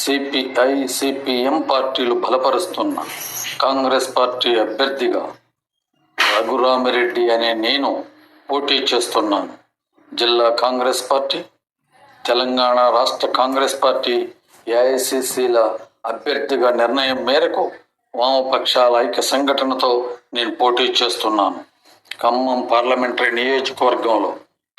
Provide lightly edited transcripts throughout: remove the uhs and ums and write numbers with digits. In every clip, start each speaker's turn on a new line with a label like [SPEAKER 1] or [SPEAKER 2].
[SPEAKER 1] CPI CPM పార్టీలు బలపరుస్తున్న Congress party అభ్యర్థిగా రఘురామిరెడ్డి అనే నేను పోటీ చేస్తున్నాను. జిల్లా కాంగ్రెస్ పార్టీ, తెలంగాణ రాష్ట్ర కాంగ్రెస్ పార్టీ ఏఐసిసిల అభ్యర్థిగా నిర్ణయం మేరకు వామపక్షాల ఐక్య సంఘటనతో నేను పోటీ చేస్తున్నాను. ఖమ్మం పార్లమెంటరీ నియోజకవర్గంలో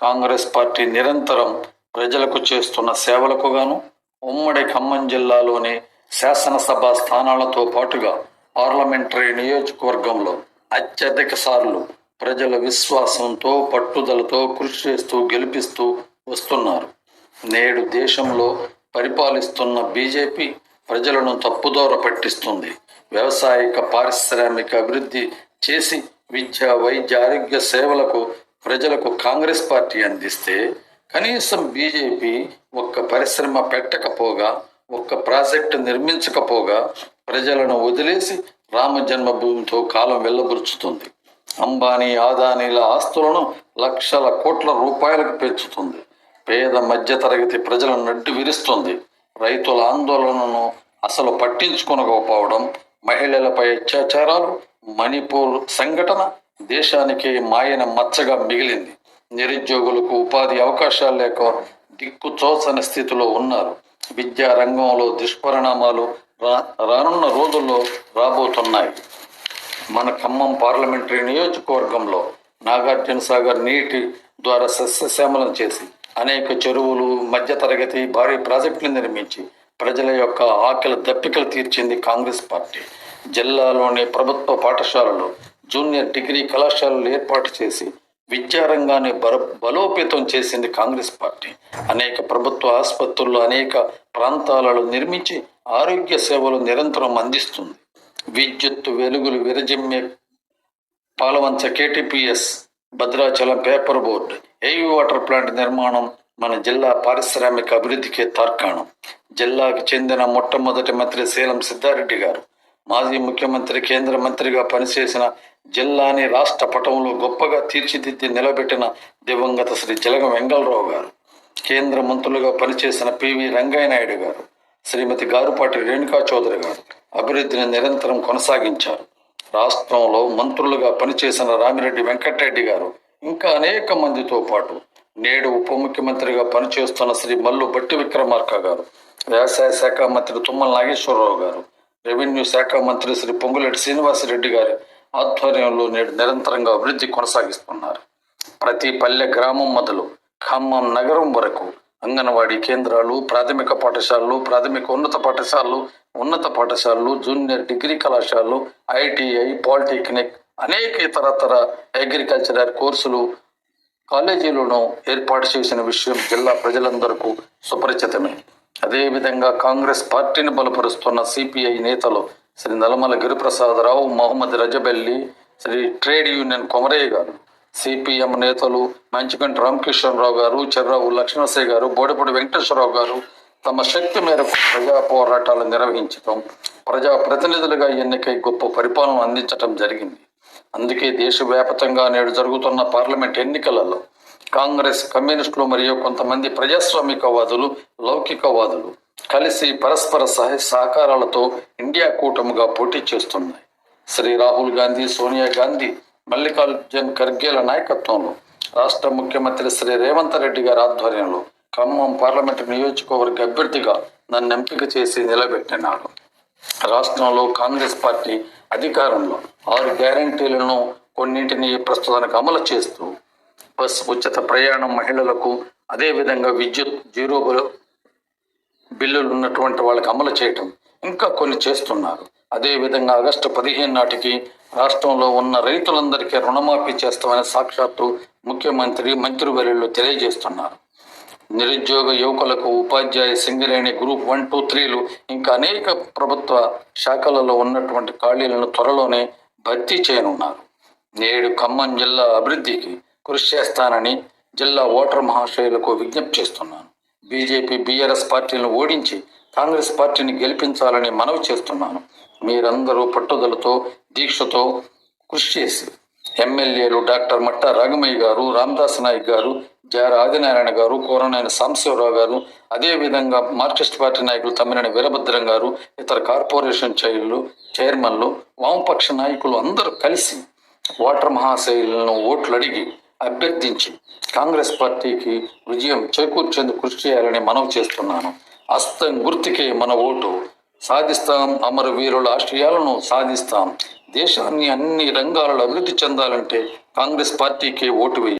[SPEAKER 1] కాంగ్రెస్ పార్టీ నిరంతరం ప్రజలకు చేస్తున్న సేవలకు గాను ఉమ్మడి ఖమ్మం జిల్లాలోని శాసనసభ స్థానాలతో పాటుగా పార్లమెంటరీ నియోజకవర్గంలో అత్యధిక సార్లు ప్రజల విశ్వాసంతో పట్టుదలతో కృషి చేస్తూ గెలిపిస్తూ వస్తున్నారు. నేడు దేశంలో పరిపాలిస్తున్న బీజేపీ ప్రజలను తప్పుదోవ పట్టిస్తుంది. వ్యవసాయక పారిశ్రామిక అభివృద్ధి చేసి విద్య, వైద్య, ఆరోగ్య సేవలకు ప్రజలకు కాంగ్రెస్ పార్టీ అందిస్తే కనీసం బీజేపీ ఒక్క పరిశ్రమ పెట్టకపోగా, ఒక్క ప్రాజెక్టు నిర్మించకపోగా ప్రజలను వదిలేసి రామ జన్మభూమితో కాలం వెళ్ళబుచ్చుతుంది. అంబానీ, ఆదానీల ఆస్తులను లక్షల కోట్ల రూపాయలకు పెంచుతుంది. పేద మధ్యతరగతి ప్రజలను నడ్డు విరుస్తుంది. రైతుల ఆందోళనను అసలు పట్టించుకొనకపోవడం, మహిళలపై అత్యాచారాలు, మణిపూర్ సంఘటన దేశానికి మాయన మచ్చగా మిగిలింది. నిరుద్యోగులకు ఉపాధి అవకాశాలు లేక దిక్కుచోచని స్థితిలో ఉన్నారు. విద్యా రంగంలో దుష్పరిణామాలు రానున్న రోజుల్లో రాబోతున్నాయి. మన ఖమ్మం పార్లమెంటరీ నియోజకవర్గంలో నాగార్జున సాగర్ నీటి ద్వారా సస్యశ్యామలం చేసి అనేక చెరువులు, మధ్యతరగతి భారీ ప్రాజెక్టులు నిర్మించి ప్రజల యొక్క ఆకలి దప్పికలు తీర్చింది కాంగ్రెస్ పార్టీ. జిల్లాలోని ప్రభుత్వ పాఠశాలలో జూనియర్ డిగ్రీ కళాశాలలు ఏర్పాటు చేసి విద్యారంగాన్ని బలోపేతం చేసింది కాంగ్రెస్ పార్టీ. అనేక ప్రభుత్వ ఆసుపత్రుల్లో అనేక ప్రాంతాలలో నిర్మించి ఆరోగ్య సేవలు నిరంతరం అందిస్తుంది. విద్యుత్ వెలుగులు విరజిమ్మే Palvancha KTPS, Bhadrachalam paper board, heavy water plant నిర్మాణం మన జిల్లా పారిశ్రామిక అభివృద్ధికి తార్కాణం. జిల్లాకు చెందిన మొట్టమొదటి మంత్రి శీలం సిద్ధారెడ్డి గారు, మాజీ ముఖ్యమంత్రి, కేంద్ర మంత్రిగా పనిచేసిన, జిల్లాని రాష్ట్ర పటంలో గొప్పగా తీర్చిదిద్ది నిలబెట్టిన దివంగత శ్రీ జలగం వెంగళరావు గారు, కేంద్ర మంత్రులుగా పనిచేసిన PV రంగయ్య నాయుడు గారు, శ్రీమతి గారుపాటి రేణుకా చౌదరి గారు అభివృద్ధిని నిరంతరం కొనసాగించారు. రాష్ట్రంలో మంత్రులుగా పనిచేసిన రామిరెడ్డి వెంకటరెడ్డి గారు ఇంకా అనేక మందితో పాటు నేడు ఉప ముఖ్యమంత్రిగా పనిచేస్తున్న శ్రీ మల్లు భట్టి విక్రమార్క గారు, వ్యవసాయ శాఖ మంత్రి తుమ్మల నాగేశ్వరరావు గారు, రెవెన్యూ శాఖ మంత్రి శ్రీ పొంగులేటి శ్రీనివాసరెడ్డి గారి ఆధ్వర్యంలో నేడు నిరంతరంగా అభివృద్ధి కొనసాగిస్తున్నారు. ప్రతి పల్లె, గ్రామం మొదలు ఖమ్మం నగరం వరకు అంగన్వాడీ కేంద్రాలు, ప్రాథమిక పాఠశాలలు, ప్రాథమిక ఉన్నత పాఠశాలలు, జూనియర్ డిగ్రీ కళాశాలలు, ITI, పాలిటెక్నిక్, అనేక ఇతరతర అగ్రికల్చరల్ కోర్సులు, కాలేజీలను ఏర్పాటు చేసిన విషయం జిల్లా ప్రజలందరికీ సుపరిచితమే. అదేవిధంగా కాంగ్రెస్ పార్టీని బలపరుస్తున్న CPI నేతలు శ్రీ నల్లమల గిరిప్రసాదరావు, మహమ్మద్ రజబెల్లి, శ్రీ ట్రేడ్ యూనియన్ కొమరయ్య గారు, CPM నేతలు మంచిగంటి రామకృష్ణరావు గారు, చెర్రావు లక్ష్మణశయ్య గారు, బోడిపూడి వెంకటేశ్వరరావు గారు తమ శక్తి మేరకు ప్రజా పోరాటాలు నిర్వహించడం, ప్రజా ప్రతినిధులుగా ఎన్నికై గొప్ప పరిపాలన అందించడం జరిగింది. అందుకే దేశవ్యాప్తంగా నేడు జరుగుతున్న పార్లమెంట్ ఎన్నికలలో కాంగ్రెస్, కమ్యూనిస్టులు మరియు కొంతమంది ప్రజాస్వామికవాదులు, లౌకికవాదులు కలిసి పరస్పర సహకారాలతో ఇండియా కూటమిగా పోటీ చేస్తున్నాయి. శ్రీ రాహుల్ గాంధీ, సోనియా గాంధీ, మల్లికార్జున్ ఖర్గేల నాయకత్వంలో రాష్ట్ర ముఖ్యమంత్రి శ్రీ రేవంత్ రెడ్డి గారి ఆధ్వర్యంలో ఖమ్మం పార్లమెంటు నియోజకవర్గ అభ్యర్థిగా నన్ను ఎంపిక చేసి నిలబెట్టినారు. రాష్ట్రంలో కాంగ్రెస్ పార్టీ అధికారంలో 6 గ్యారంటీలను కొన్నింటిని ప్రస్తుతానికి అమలు చేస్తూ బస్ ఉచిత ప్రయాణం మహిళలకు, అదేవిధంగా విద్యుత్ జీరో బిల్లులు ఉన్నటువంటి వాళ్ళకి అమలు చేయటం, ఇంకా కొన్ని చేస్తున్నారు. అదేవిధంగా ఆగస్టు 15 నాటికి రాష్ట్రంలో ఉన్న రైతులందరికీ రుణమాఫీ చేస్తామని సాక్షాత్తు ముఖ్యమంత్రి, మంత్రివర్యులు తెలియజేస్తున్నారు. నిరుద్యోగ యువకులకు ఉపాధ్యాయ, సింగరేణి, గ్రూప్ 1, 2, 3లు ఇంకా అనేక ప్రభుత్వ శాఖలలో ఉన్నటువంటి ఖాళీలను త్వరలోనే భర్తీ చేయనున్నారు. నేడు ఖమ్మం జిల్లా అభివృద్ధికి కృషి చేస్తానని జిల్లా ఓటర్ మహాశయులకు విజ్ఞప్తి చేస్తున్నాను. బీజేపీ, BRS పార్టీలను ఓడించి కాంగ్రెస్ పార్టీని గెలిపించాలని మనవి చేస్తున్నాను. మీరందరూ పట్టుదలతో, దీక్షతో కృషి చేసి ఎమ్మెల్యేలు డాక్టర్ మట్టా రాఘమయ్య గారు, రామదాస్ నాయక్ గారు, జార ఆదినారాయణ గారు, కోరనేని సాంబశివరావు గారు, అదేవిధంగా మార్క్సిస్ట్ పార్టీ నాయకులు తమ్మినేని వీరభద్రం గారు, ఇతర కార్పొరేషన్ చైర్మన్లు, వామపక్ష నాయకులు అందరూ కలిసి ఓటర్ మహాశైలను ఓట్లు అడిగి అభ్యర్థించి కాంగ్రెస్ పార్టీకి విజయం చేకూర్చేందుకు కృషి చేయాలని మనవి చేస్తున్నాను. హస్తం గుర్తుకే మన ఓటు. సాధిస్తాం అమరవీరుల ఆశయాలను సాధిస్తాం. దేశాన్ని అన్ని రంగాలలో అభివృద్ధి చెందాలంటే కాంగ్రెస్ పార్టీకే ఓటు వేయాలి.